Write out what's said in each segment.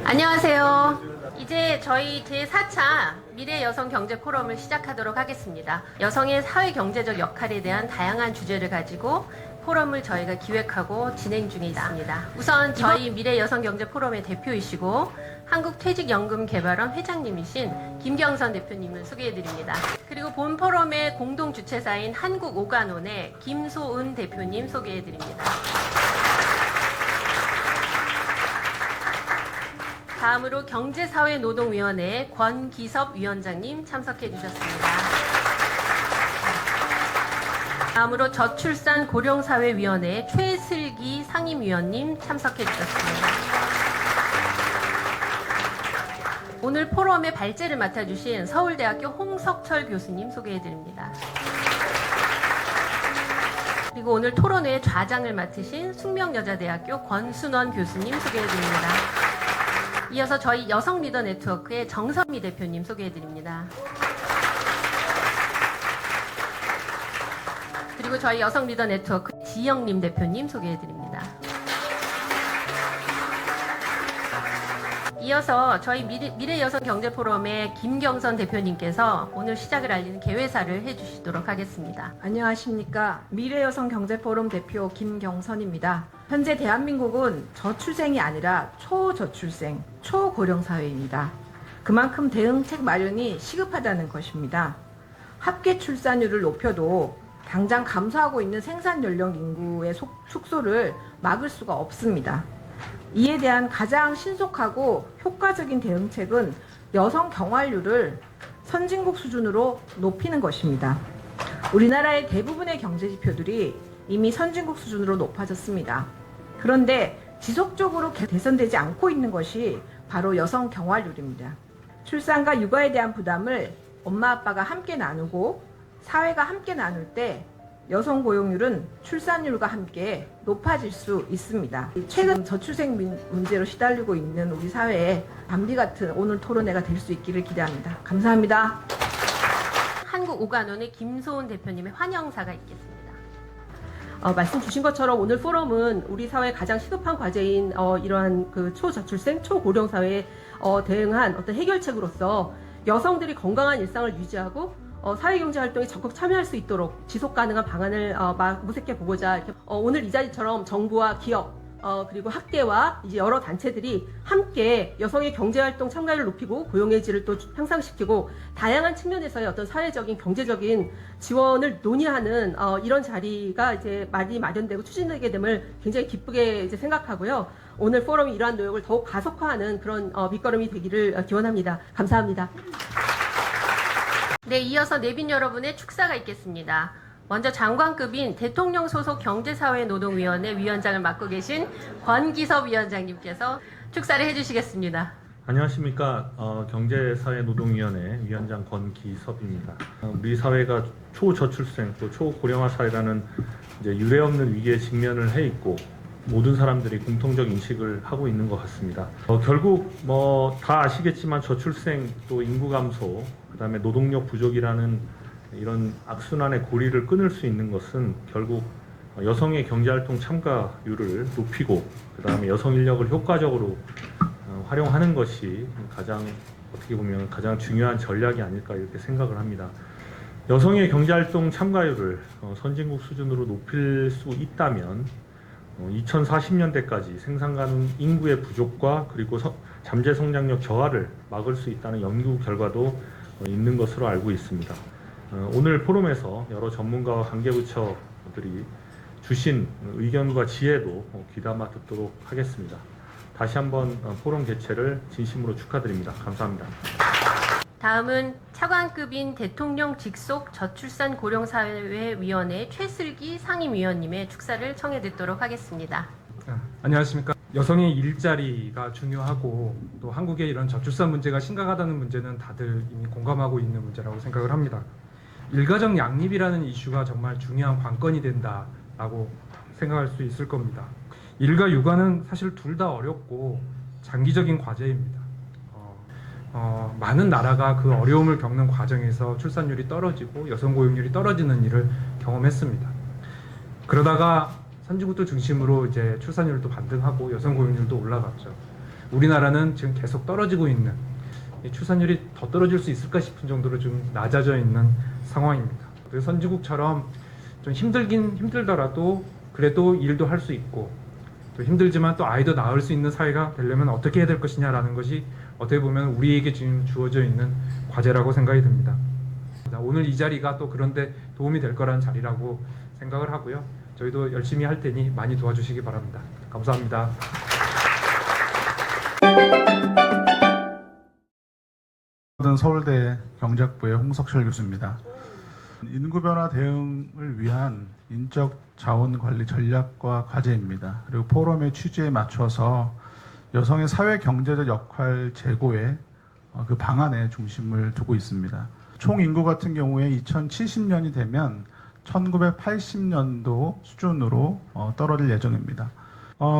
안녕하세요. 이제 저희 제4차 미래 여성 경제 포럼을 시작하도록 하겠습니다. 여성의 사회 경제적 역할에 대한 다양한 주제를 가지고 포럼을 저희가 기획하고 진행 중에 있습니다. 우선 저희 미래 여성 경제 포럼의 대표이시고 한국퇴직연금개발원 회장님이신 김경선 대표님을 소개해 드립니다. 그리고 본 포럼의 공동 주최사인 한국오간원의 김소은 대표님 소개해 드립니다. 다음으로 경제사회노동위원회 권기섭 위원장님 참석해 주셨습니다. 다음으로 저출산 고령사회위원회 최슬기 상임위원님 참석해 주셨습니다. 오늘 포럼의 발제를 맡아주신 서울대학교 홍석철 교수님 소개해 드립니다. 그리고 오늘 토론회 좌장을 맡으신 숙명여자대학교 권순원 교수님 소개해 드립니다. 이어서 저희 여성 리더 네트워크의 정선미 대표님 소개해 드립니다. 그리고 저희 여성 리더 네트워크 지영림 대표님 소개해 드립니다. 이어서 저희 미래 여성 경제 포럼의 김경선 대표님께서 오늘 시작을 알리는 개회사를 해주시도록 하겠습니다. 안녕하십니까. 미래여성경제포럼 대표 김경선입니다. 현재 대한민국은 저출생이 아니라 초저출생, 초고령사회입니다. 그만큼 대응책 마련이 시급하다는 것입니다. 합계 출산율을 높여도 당장 감소하고 있는 생산연령 인구의 축소를 막을 수가 없습니다. 이에 대한 가장 신속하고 효과적인 대응책은 여성 경활률을 선진국 수준으로 높이는 것입니다. 우리나라의 대부분의 경제지표들이 이미 선진국 수준으로 높아졌습니다. 그런데 지속적으로 개선되지 않고 있는 것이 바로 여성 경활률입니다. 출산과 육아에 대한 부담을 엄마 아빠가 함께 나누고 사회가 함께 나눌 때 여성 고용률은 출산율과 함께 높아질 수 있습니다. 최근 저출생 문제로 시달리고 있는 우리 사회에 담비 같은 오늘 토론회가 될 수 있기를 기대합니다. 감사합니다. 한국오간원의 김소은 대표님의 환영사가 있겠습니다. 말씀 주신 것처럼 오늘 포럼은 우리 사회 가장 시급한 과제인 이러한 그 초저출생, 초고령 사회에 대응한 어떤 해결책으로서 여성들이 건강한 일상을 유지하고 사회경제 활동에 적극 참여할 수 있도록 지속 가능한 방안을 모색해 보고자 이렇게 오늘 이 자리처럼 정부와 기업 그리고 학계와 이제 여러 단체들이 함께 여성의 경제활동 참가율을 높이고 고용의 질을 또 향상시키고 다양한 측면에서의 어떤 사회적인 경제적인 지원을 논의하는 이런 자리가 이제 많이 마련되고 추진되게 됨을 굉장히 기쁘게 이제 생각하고요. 오늘 포럼이 이러한 노력을 더욱 가속화하는 그런 밑거름이 되기를 기원합니다. 감사합니다. 네, 이어서 내빈 여러분의 축사가 있겠습니다. 먼저 장관급인 대통령 소속 경제사회노동위원회 위원장을 맡고 계신 권기섭 위원장님께서 축사를 해주시겠습니다. 안녕하십니까. 경제사회노동위원회 위원장 권기섭입니다. 우리 사회가 초저출생 또 초고령화 사회라는 이제 유례없는 위기에 직면을 해 있고 모든 사람들이 공통적 인식을 하고 있는 것 같습니다. 결국 다 아시겠지만 저출생 또 인구 감소 그다음에 노동력 부족이라는 이런 악순환의 고리를 끊을 수 있는 것은 결국 여성의 경제활동 참가율을 높이고 그다음에 여성 인력을 효과적으로 활용하는 것이 어떻게 보면 가장 중요한 전략이 아닐까 이렇게 생각을 합니다. 여성의 경제활동 참가율을 선진국 수준으로 높일 수 있다면 2040년대까지 생산 가능 인구의 부족과 그리고 잠재 성장력 저하를 막을 수 있다는 연구 결과도 있는 것으로 알고 있습니다. 오늘 포럼에서 여러 전문가와 관계부처들이 주신 의견과 지혜도 귀담아 듣도록 하겠습니다. 다시 한번 포럼 개최를 진심으로 축하드립니다. 감사합니다. 다음은 차관급인 대통령 직속 저출산 고령사회위원회 최슬기 상임위원님의 축사를 청해 듣도록 하겠습니다. 안녕하십니까. 여성의 일자리가 중요하고 또 한국의 이런 저출산 문제가 심각하다는 문제는 다들 이미 공감하고 있는 문제라고 생각을 합니다. 일가정 양립이라는 이슈가 정말 중요한 관건이 된다라고 생각할 수 있을 겁니다. 일과 육아는 사실 둘 다 어렵고 장기적인 과제입니다. 많은 나라가 그 어려움을 겪는 과정에서 출산율이 떨어지고 여성 고용률이 떨어지는 일을 경험했습니다. 그러다가 선진국들 중심으로 이제 출산율도 반등하고 여성 고용률도 올라갔죠. 우리나라는 지금 계속 떨어지고 있는, 이 출산율이 더 떨어질 수 있을까 싶은 정도로 좀 낮아져 있는 상황입니다. 그래서 선진국처럼 좀 힘들긴 힘들더라도 그래도 일도 할 수 있고, 또 힘들지만 또 아이도 낳을 수 있는 사회가 되려면 어떻게 해야 될 것이냐라는 것이 어떻게 보면 우리에게 지금 주어져 있는 과제라고 생각이 듭니다. 오늘 이 자리가 또 그런데 도움이 될 거라는 자리라고 생각을 하고요. 저희도 열심히 할 테니 많이 도와주시기 바랍니다. 감사합니다. 서울대 경제학부의 홍석철 교수입니다. 인구 변화 대응을 위한 인적 자원 관리 전략과 과제입니다. 그리고 포럼의 취지에 맞춰서 여성의 사회 경제적 역할 제고에 그 방안에 중심을 두고 있습니다. 총 인구 같은 경우에 2070년이 되면 1980년도 수준으로 떨어질 예정입니다.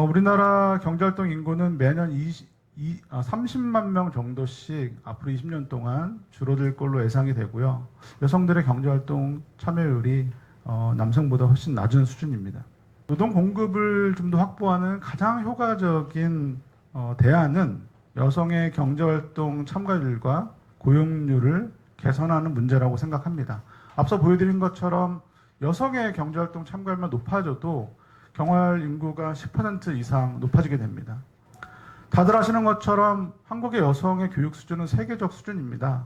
우리나라 경제활동 인구는 매년 30만 명 정도씩 앞으로 20년 동안 줄어들 걸로 예상이 되고요. 여성들의 경제활동 참여율이 남성보다 훨씬 낮은 수준입니다. 노동 공급을 좀 더 확보하는 가장 효과적인 대안은 여성의 경제활동 참가율과 고용률을 개선하는 문제라고 생각합니다. 앞서 보여드린 것처럼 여성의 경제활동 참가율만 높아져도 경활 인구가 10% 이상 높아지게 됩니다. 다들 아시는 것처럼 한국의 여성의 교육 수준은 세계적 수준입니다.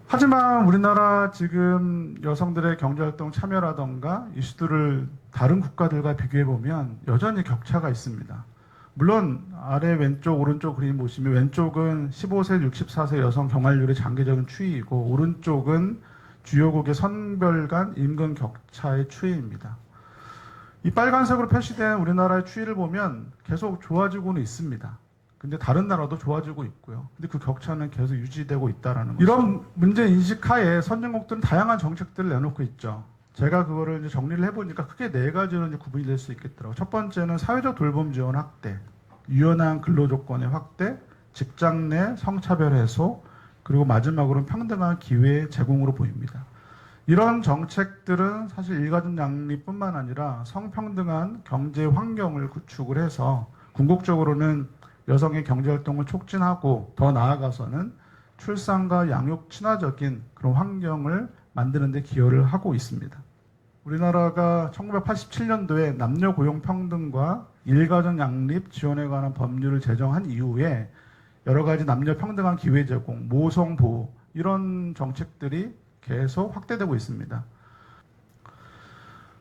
하지만 우리나라 지금 여성들의 경제활동 참여라던가 이슈들을 다른 국가들과 비교해보면 여전히 격차가 있습니다. 물론 아래 왼쪽 오른쪽 그림 보시면 왼쪽은 15세 64세 여성 경활률의 장기적인 추이이고 오른쪽은 주요국의 성별 간 임금 격차의 추이입니다. 이 빨간색으로 표시된 우리나라의 추이를 보면 계속 좋아지고는 있습니다. 근데 다른 나라도 좋아지고 있고요. 근데 그 격차는 계속 유지되고 있다라는 거죠. 이런 문제 인식 하에 선진국들은 다양한 정책들을 내놓고 있죠. 제가 그거를 이제 정리를 해보니까 크게 4가지로 이제 구분이 될 수 있겠더라고요. 첫 번째는 사회적 돌봄 지원 확대, 유연한 근로 조건의 확대, 직장 내 성차별 해소, 그리고 마지막으로는 평등한 기회 제공으로 보입니다. 이런 정책들은 사실 일가족 양립뿐만 아니라 성평등한 경제 환경을 구축을 해서 궁극적으로는 여성의 경제활동을 촉진하고 더 나아가서는 출산과 양육 친화적인 그런 환경을 만드는 데 기여를 하고 있습니다. 우리나라가 1987년도에 남녀 고용 평등과 일가족 양립 지원에 관한 법률을 제정한 이후에 여러 가지 남녀 평등한 기회 제공, 모성 보호 이런 정책들이 계속 확대되고 있습니다.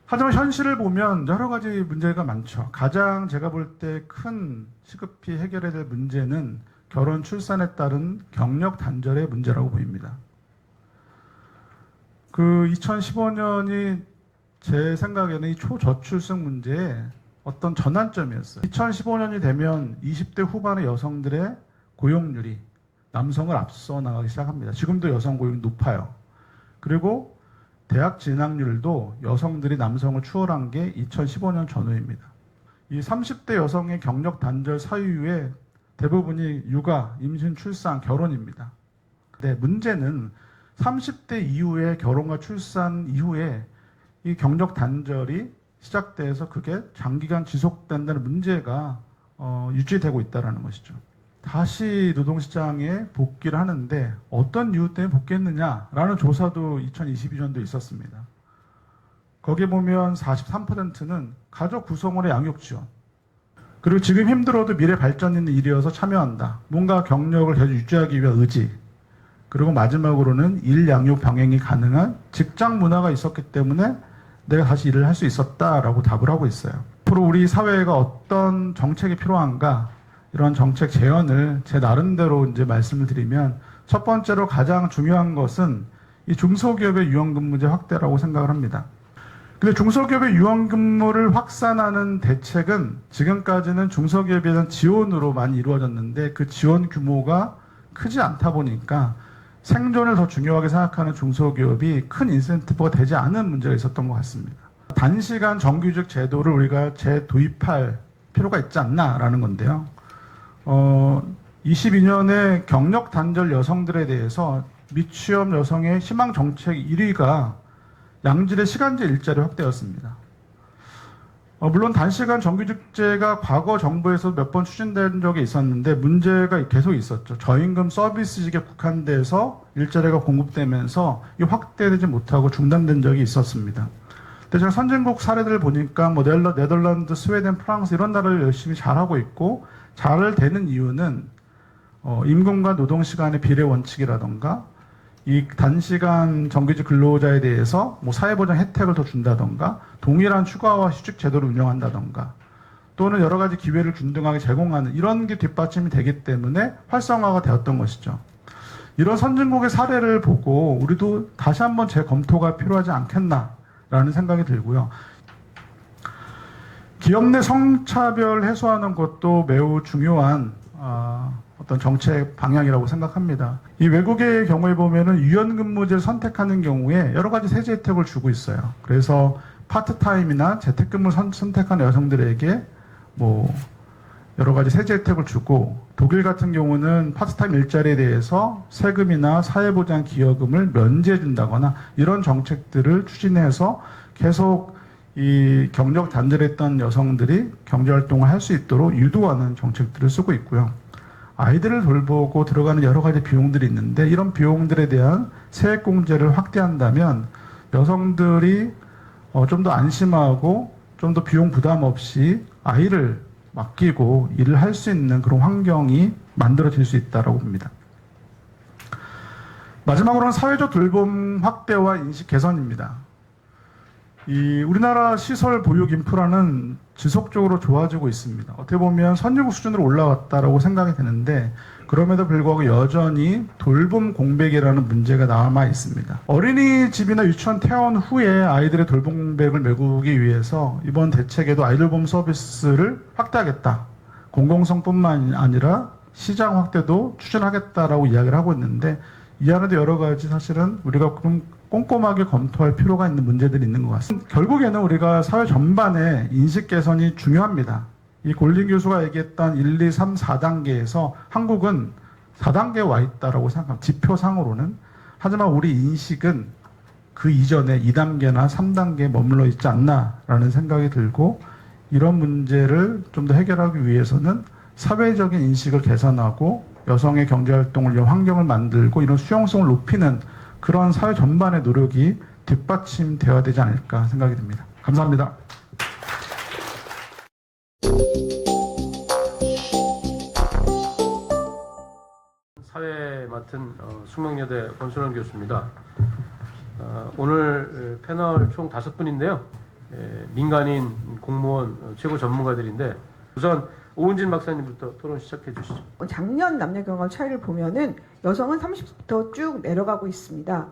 하지만 현실을 보면 여러 가지 문제가 많죠. 가장 제가 볼 때 큰 시급히 해결해야 될 문제는 결혼 출산에 따른 경력 단절의 문제라고 보입니다. 그 2015년이 제 생각에는 이 초저출생 문제의 어떤 전환점이었어요. 2015년이 되면 20대 후반의 여성들의 고용률이 남성을 앞서 나가기 시작합니다. 지금도 여성 고용이 높아요. 그리고 대학 진학률도 여성들이 남성을 추월한 게 2015년 전후입니다. 이 30대 여성의 경력 단절 사유의 대부분이 육아, 임신, 출산, 결혼입니다. 네, 문제는 30대 이후에 결혼과 출산 이후에 이 경력 단절이 시작돼서 그게 장기간 지속된다는 문제가 유지되고 있다는 것이죠. 다시 노동시장에 복귀를 하는데 어떤 이유 때문에 복귀했느냐라는 조사도 2022년도에 있었습니다. 거기에 보면 43%는 가족 구성원의 양육 지원, 그리고 지금 힘들어도 미래 발전 있는 일이어서 참여한다. 뭔가 경력을 계속 유지하기 위한 의지, 그리고 마지막으로는 일 양육 병행이 가능한 직장 문화가 있었기 때문에 내가 다시 일을 할 수 있었다라고 답을 하고 있어요. 앞으로 우리 사회가 어떤 정책이 필요한가, 이런 정책 제언을 제 나름대로 이제 말씀을 드리면, 첫 번째로 가장 중요한 것은 이 중소기업의 유연근무제 확대라고 생각을 합니다. 근데 중소기업의 유연근무를 확산하는 대책은 지금까지는 중소기업에 대한 지원으로 많이 이루어졌는데 그 지원 규모가 크지 않다 보니까 생존을 더 중요하게 생각하는 중소기업이 큰 인센티브가 되지 않은 문제가 있었던 것 같습니다. 단시간 정규직 제도를 우리가 재도입할 필요가 있지 않나라는 건데요. 22년에 경력 단절 여성들에 대해서 미취업 여성의 희망 정책 1위가 양질의 시간제 일자리 확대였습니다. 물론 단시간 정규직제가 과거 정부에서 몇 번 추진된 적이 있었는데 문제가 계속 있었죠. 저임금 서비스직에 국한돼서 일자리가 공급되면서 이 확대되지 못하고 중단된 적이 있었습니다. 근데 제가 선진국 사례들을 보니까 뭐 네덜란드, 스웨덴, 프랑스 이런 나라를 열심히 잘하고 있고 잘 되는 이유는 임금과 노동 시간의 비례 원칙이라던가 이 단시간 정규직 근로자에 대해서 뭐 사회보장 혜택을 더 준다던가 동일한 휴가와 휴직 제도를 운영한다던가 또는 여러 가지 기회를 균등하게 제공하는 이런 게 뒷받침이 되기 때문에 활성화가 되었던 것이죠. 이런 선진국의 사례를 보고 우리도 다시 한번 재검토가 필요하지 않겠나라는 생각이 들고요. 기업 내 성차별 해소하는 것도 매우 중요한 어떤 정책 방향이라고 생각합니다. 이 외국의 경우에 보면은 유연근무제를 선택하는 경우에 여러 가지 세제 혜택을 주고 있어요. 그래서 파트타임이나 재택근무 선택하는 여성들에게 뭐 여러 가지 세제 혜택을 주고 독일 같은 경우는 파트타임 일자리에 대해서 세금이나 사회보장 기여금을 면제해 준다거나 이런 정책들을 추진해서 계속 이 경력 단절했던 여성들이 경제활동을 할 수 있도록 유도하는 정책들을 쓰고 있고요. 아이들을 돌보고 들어가는 여러 가지 비용들이 있는데 이런 비용들에 대한 세액공제를 확대한다면 여성들이 좀 더 안심하고 좀 더 비용 부담 없이 아이를 맡기고 일을 할 수 있는 그런 환경이 만들어질 수 있다고 봅니다. 마지막으로는 사회적 돌봄 확대와 인식 개선입니다. 우리나라 시설 보육 인프라는 지속적으로 좋아지고 있습니다. 어떻게 보면 선진국 수준으로 올라왔다라고 생각이 되는데 그럼에도 불구하고 여전히 돌봄 공백이라는 문제가 남아 있습니다. 어린이집이나 유치원 퇴원 후에 아이들의 돌봄 공백을 메우기 위해서 이번 대책에도 아이돌봄 서비스를 확대하겠다. 공공성뿐만 아니라 시장 확대도 추진하겠다라고 이야기를 하고 있는데 이 안에도 여러 가지 사실은 우리가 좀 꼼꼼하게 검토할 필요가 있는 문제들이 있는 것 같습니다. 결국에는 우리가 사회 전반의 인식 개선이 중요합니다. 이 골린 교수가 얘기했던 1, 2, 3, 4단계에서 한국은 4단계에 와 있다고 생각합니다. 지표상으로는. 하지만 우리 인식은 그 이전에 2단계나 3단계에 머물러 있지 않나라는 생각이 들고 이런 문제를 좀 더 해결하기 위해서는 사회적인 인식을 개선하고 여성의 경제활동을 위한 환경을 만들고 이런 수용성을 높이는 그런 사회 전반의 노력이 뒷받침되어야 되지 않을까 생각이 듭니다. 감사합니다. 사회 맡은 숙명여대 권순원 교수입니다. 오늘 패널 총 5분인데요. 민간인, 공무원, 최고 전문가들인데 우선 오은진 박사님부터 토론 시작해 주시죠. 작년 남녀 경험 차이를 보면은 여성은 30부터 쭉 내려가고 있습니다.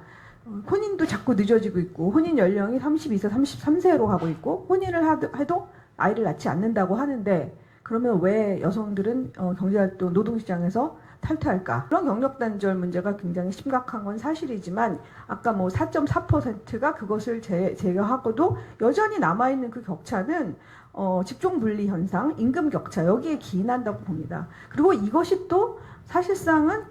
혼인도 자꾸 늦어지고 있고 혼인 연령이 32세, 33세로 가고 있고 혼인을 해도 아이를 낳지 않는다고 하는데 그러면 왜 여성들은 경제활동 노동시장에서 탈퇴할까? 그런 경력 단절 문제가 굉장히 심각한 건 사실이지만 아까 뭐 4.4%가 그것을 제거하고도 여전히 남아있는 그 격차는 직종 분리 현상, 임금 격차 여기에 기인한다고 봅니다. 그리고 이것이 또 사실상은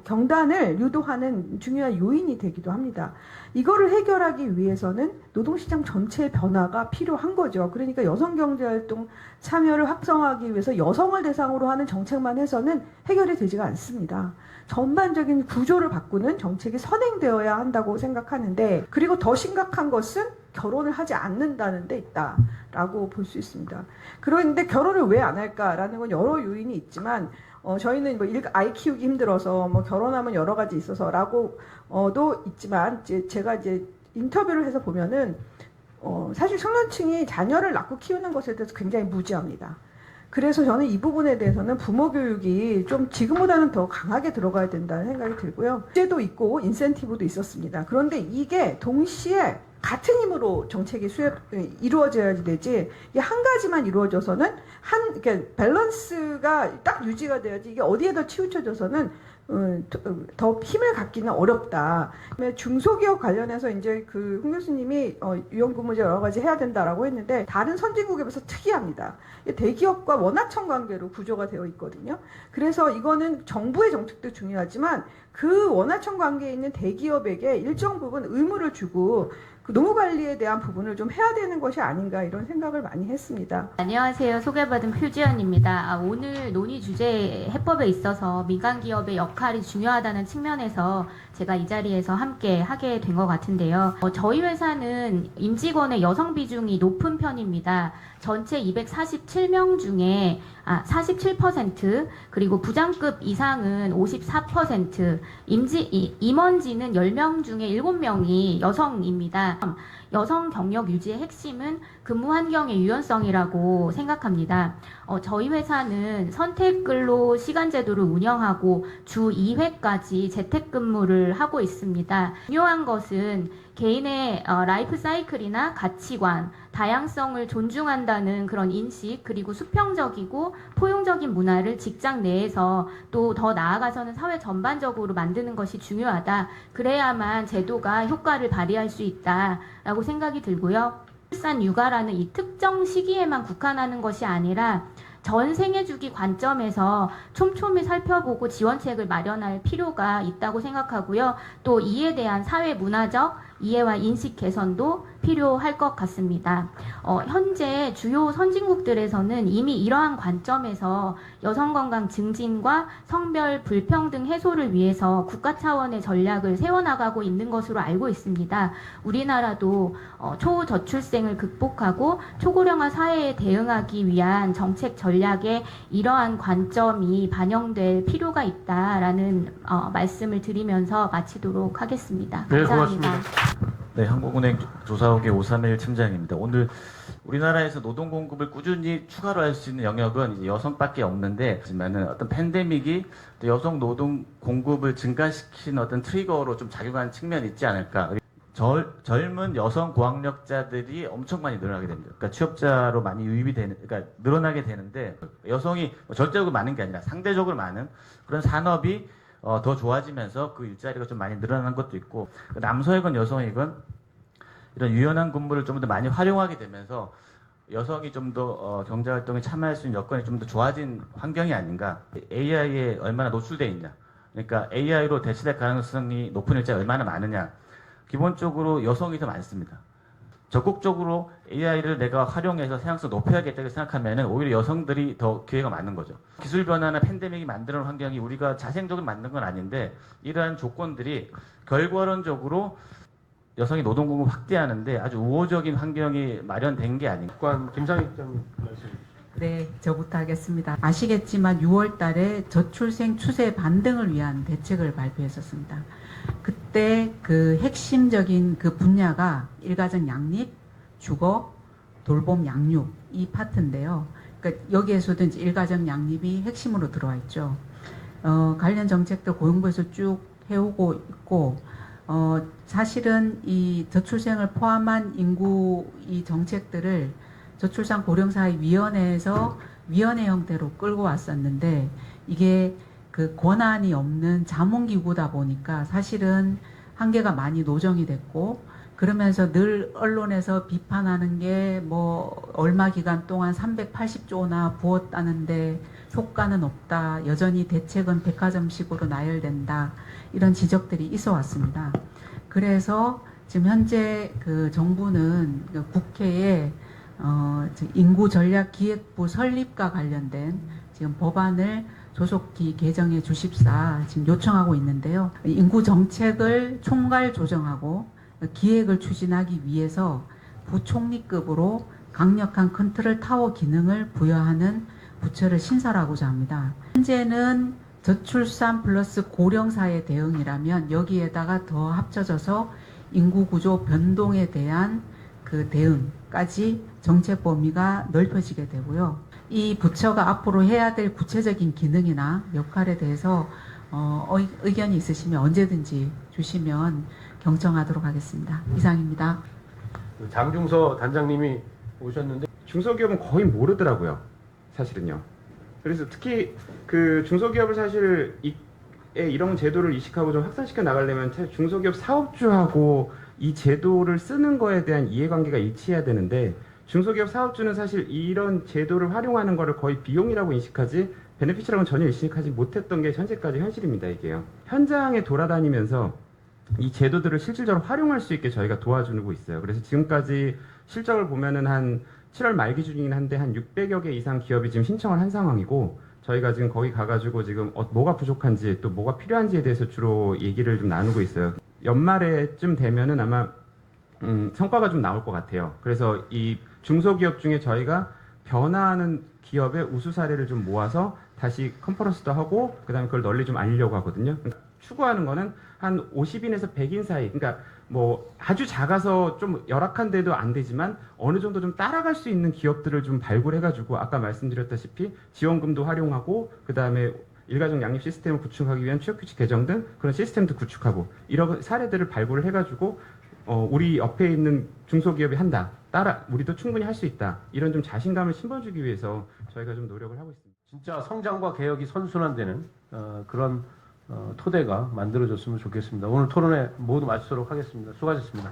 경단을 유도하는 중요한 요인이 되기도 합니다. 이거를 해결하기 위해서는 노동시장 전체의 변화가 필요한 거죠. 그러니까 여성 경제활동 참여를 확성하기 위해서 여성을 대상으로 하는 정책만 해서는 해결이 되지가 않습니다. 전반적인 구조를 바꾸는 정책이 선행되어야 한다고 생각하는데 그리고 더 심각한 것은 결혼을 하지 않는다는 데 있다라고 볼 수 있습니다. 그런데 결혼을 왜 안 할까라는 건 여러 요인이 있지만 저희는 뭐 아이 키우기 힘들어서 뭐 결혼하면 여러 가지 있어서라고도 있지만 제가 이제 인터뷰를 해서 보면은 사실 청년층이 자녀를 낳고 키우는 것에 대해서 굉장히 무지합니다. 그래서 저는 이 부분에 대해서는 부모 교육이 좀 지금보다는 더 강하게 들어가야 된다는 생각이 들고요. 제도 있고 인센티브도 있었습니다. 그런데 이게 동시에 같은 힘으로 정책이 이루어져야지 되지 이게 한 가지만 이루어져서는 이렇게 밸런스가 딱 유지가 돼야지 이게 어디에 더 치우쳐져서는 더 힘을 갖기는 어렵다. 그다음에 중소기업 관련해서 이제 홍 교수님이 유연근무제 여러 가지 해야 된다라고 했는데 다른 선진국에 비해서 특이합니다. 대기업과 원하청 관계로 구조가 되어 있거든요. 그래서 이거는 정부의 정책도 중요하지만 그 원하청 관계에 있는 대기업에게 일정 부분 의무를 주고 그 노무 관리에 대한 부분을 좀 해야 되는 것이 아닌가 이런 생각을 많이 했습니다. 안녕하세요. 소개받은 표지연입니다. 오늘 논의 주제 해법에 있어서 민간 기업의 역할이 중요하다는 측면에서 제가 이 자리에서 함께 하게 된 것 같은데요. 저희 회사는 임직원의 여성 비중이 높은 편입니다. 전체 247명 중에 47%, 그리고 부장급 이상은 54%, 임원진은 10명 중에 7명이 여성입니다. 여성 경력 유지의 핵심은 근무 환경의 유연성이라고 생각합니다. 저희 회사는 선택근로 시간제도를 운영하고 주 2회까지 재택근무를 하고 있습니다. 중요한 것은 개인의 라이프 사이클이나 가치관, 다양성을 존중한다는 그런 인식, 그리고 수평적이고 포용적인 문화를 직장 내에서 또 더 나아가서는 사회 전반적으로 만드는 것이 중요하다. 그래야만 제도가 효과를 발휘할 수 있다라고 생각이 들고요. 출산 육아라는 이 특정 시기에만 국한하는 것이 아니라 전 생애주기 관점에서 촘촘히 살펴보고 지원책을 마련할 필요가 있다고 생각하고요. 또 이에 대한 사회 문화적 이해와 인식 개선도 필요할 것 같습니다. 현재 주요 선진국들에서는 이미 이러한 관점에서 여성 건강 증진과 성별 불평등 해소를 위해서 국가 차원의 전략을 세워나가고 있는 것으로 알고 있습니다. 우리나라도 초저출생을 극복하고 초고령화 사회에 대응하기 위한 정책 전략에 이러한 관점이 반영될 필요가 있다라는 말씀을 드리면서 마치도록 하겠습니다. 네, 감사합니다. 고맙습니다. 네, 한국은행 조사국의 오삼일 팀장입니다. 오늘 우리나라에서 노동 공급을 꾸준히 추가로 할 수 있는 영역은 이제 여성밖에 없는데, 하지만은 어떤 팬데믹이 또 여성 노동 공급을 증가시킨 어떤 트리거로 좀 작용하는 측면이 있지 않을까. 젊은 여성 고학력자들이 엄청 많이 늘어나게 됩니다. 그러니까 취업자로 많이 유입이 되는, 그러니까 늘어나게 되는데, 여성이 절대적으로 많은 게 아니라 상대적으로 많은 그런 산업이 더 좋아지면서 그 일자리가 좀 많이 늘어난 것도 있고, 남성이건 여성이건 이런 유연한 근무를 좀 더 많이 활용하게 되면서 여성이 좀 더 경제활동에 참여할 수 있는 여건이 좀 더 좋아진 환경이 아닌가. AI에 얼마나 노출되어 있냐, 그러니까 AI로 대체될 가능성이 높은 일자리가 얼마나 많으냐. 기본적으로 여성이 더 많습니다. 적극적으로 AI를 내가 활용해서 사용성 높여야겠다고 생각하면 오히려 여성들이 더 기회가 많은 거죠. 기술 변화나 팬데믹이 만드는 환경이 우리가 자생적으로 만든 건 아닌데, 이러한 조건들이 결과론적으로 여성이 노동 공급 확대하는데 아주 우호적인 환경이 마련된 게 아닌가. 국관 김상희 기자님 말씀. 네, 저부터 하겠습니다. 아시겠지만 6월 달에 저출생 추세 반등을 위한 대책을 발표했었습니다. 그때 그 핵심적인 그 분야가 일가정 양립, 주거, 돌봄, 양육 이 파트인데요. 그러니까 여기에서도 이제 일가정 양립이 핵심으로 들어와 있죠. 관련 정책들 고용부에서 쭉 해오고 있고, 사실은 이 저출생을 포함한 인구 이 정책들을 저출산 고령사회위원회에서 위원회 형태로 끌고 왔었는데, 이게 그 권한이 없는 자문기구다 보니까 사실은 한계가 많이 노정이 됐고, 그러면서 늘 언론에서 비판하는 게 뭐 얼마 기간 동안 380조나 부었다는데 효과는 없다, 여전히 대책은 백화점식으로 나열된다, 이런 지적들이 있어 왔습니다. 그래서 지금 현재 그 정부는 그 국회에 인구전략기획부 설립과 관련된 지금 법안을 조속히 개정해 주십사 지금 요청하고 있는데요. 인구정책을 총괄 조정하고 기획을 추진하기 위해서 부총리급으로 강력한 컨트롤 타워 기능을 부여하는 부처를 신설하고자 합니다. 현재는 저출산 플러스 고령사회 대응이라면 여기에다가 더 합쳐져서 인구구조 변동에 대한 그 대응까지 정책 범위가 넓혀지게 되고요. 이 부처가 앞으로 해야 될 구체적인 기능이나 역할에 대해서 의견이 있으시면 언제든지 주시면 경청하도록 하겠습니다. 이상입니다. 장중서 단장님이 오셨는데 중소기업은 거의 모르더라고요, 사실은요. 그래서 특히 그 중소기업을 사실 이런 제도를 이식하고 좀 확산시켜 나가려면 중소기업 사업주하고 이 제도를 쓰는 거에 대한 이해관계가 일치해야 되는데 중소기업 사업주는 사실 이런 제도를 활용하는 거를 거의 비용이라고 인식하지 베네핏이라고는 전혀 인식하지 못했던 게 현재까지 현실입니다. 이게요. 현장에 돌아다니면서 이 제도들을 실질적으로 활용할 수 있게 저희가 도와주고 있어요. 그래서 지금까지 실적을 보면은 한 7월 말 기준이긴 한데 한 600여 개 이상 기업이 지금 신청을 한 상황이고 저희가 지금 거기 가가지고 지금 뭐가 부족한지 또 뭐가 필요한지에 대해서 주로 얘기를 좀 나누고 있어요. 연말에쯤 되면은 아마 성과가 좀 나올 것 같아요. 그래서 이 중소기업 중에 저희가 변화하는 기업의 우수 사례를 좀 모아서 다시 컨퍼런스도 하고 그다음에 그걸 널리 좀 알리려고 하거든요. 추구하는 거는 한 50인에서 100인 사이, 그러니까 뭐 아주 작아서 좀 열악한 데도 안 되지만 어느 정도 좀 따라갈 수 있는 기업들을 좀 발굴해가지고 아까 말씀드렸다시피 지원금도 활용하고 그 다음에 일가족 양립 시스템을 구축하기 위한 취업규칙 개정 등 그런 시스템도 구축하고 이런 사례들을 발굴을 해가지고 우리 옆에 있는 중소기업이 한다, 따라 우리도 충분히 할 수 있다, 이런 좀 자신감을 심어주기 위해서 저희가 좀 노력을 하고 있습니다. 진짜 성장과 개혁이 선순환되는 그런 토대가 만들어졌으면 좋겠습니다. 오늘 토론회 모두 마치도록 하겠습니다. 수고하셨습니다.